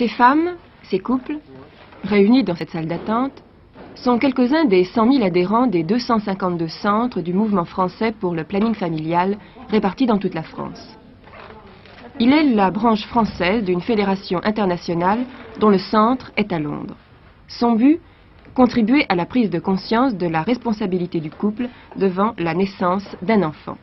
Ces femmes, ces couples, réunis dans cette salle d'attente, sont quelques-uns des 100 000 adhérents des 252 centres du mouvement français pour le planning familial répartis dans toute la France. Il est la branche française d'une fédération internationale dont le centre est à Londres. Son but, contribuer à la prise de conscience de la responsabilité du couple devant la naissance d'un enfant.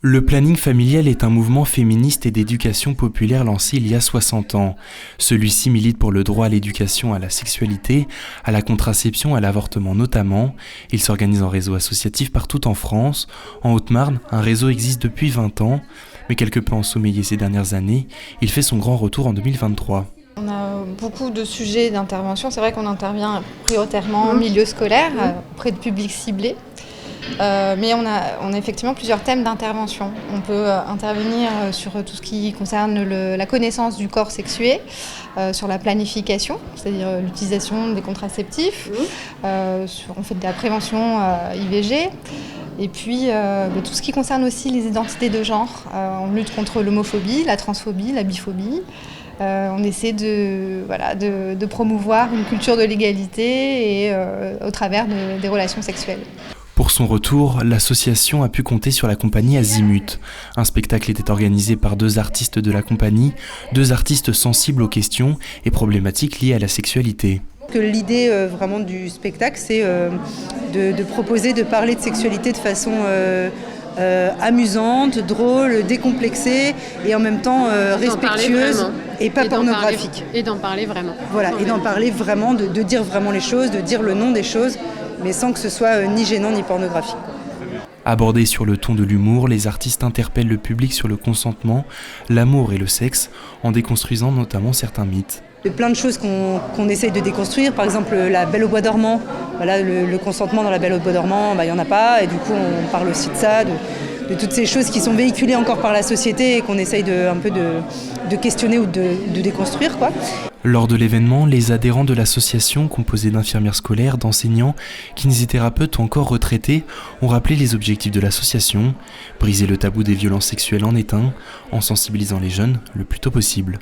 Le planning familial est un mouvement féministe et d'éducation populaire lancé il y a 60 ans. Celui-ci milite pour le droit à l'éducation à la sexualité, à la contraception, à l'avortement notamment. Il s'organise en réseau associatif partout en France. En Haute-Marne, un réseau existe depuis 20 ans, mais quelque peu ensommeillé ces dernières années, il fait son grand retour en 2023. On a beaucoup de sujets d'intervention. C'est vrai qu'on intervient prioritairement en milieu scolaire, auprès de publics ciblés. Mais on a effectivement plusieurs thèmes d'intervention. On peut intervenir sur tout ce qui concerne la connaissance du corps sexué, sur la planification, c'est-à-dire l'utilisation des contraceptifs. On fait de la prévention IVG. Et puis tout ce qui concerne aussi les identités de genre. On lutte contre l'homophobie, la transphobie, la biphobie. On essaie de promouvoir une culture de l'égalité et au travers des relations sexuelles. Pour son retour, l'association a pu compter sur la compagnie Azimut. Un spectacle était organisé par 2 artistes de la compagnie, 2 artistes sensibles aux questions et problématiques liées à la sexualité. L'idée vraiment du spectacle, c'est de proposer de parler de sexualité de façon amusante, drôle, décomplexée et en même temps respectueuse et pas pornographique. Et d'en parler vraiment. Voilà, et d'en parler vraiment, de dire vraiment les choses, de dire le nom des choses, mais sans que ce soit ni gênant ni pornographique. Abordés sur le ton de l'humour, les artistes interpellent le public sur le consentement, l'amour et le sexe, en déconstruisant notamment certains mythes. Il y a plein de choses qu'on essaye de déconstruire, par exemple la Belle au bois dormant. Voilà, le consentement dans la Belle au bois dormant, il n'y en a pas, et du coup on parle aussi de ça, de toutes ces choses qui sont véhiculées encore par la société et qu'on essaye un peu de questionner ou de déconstruire, quoi. Lors de l'événement, les adhérents de l'association, composée d'infirmières scolaires, d'enseignants, kinésithérapeutes ou encore retraités, ont rappelé les objectifs de l'association, briser le tabou des violences sexuelles en est un, en sensibilisant les jeunes le plus tôt possible.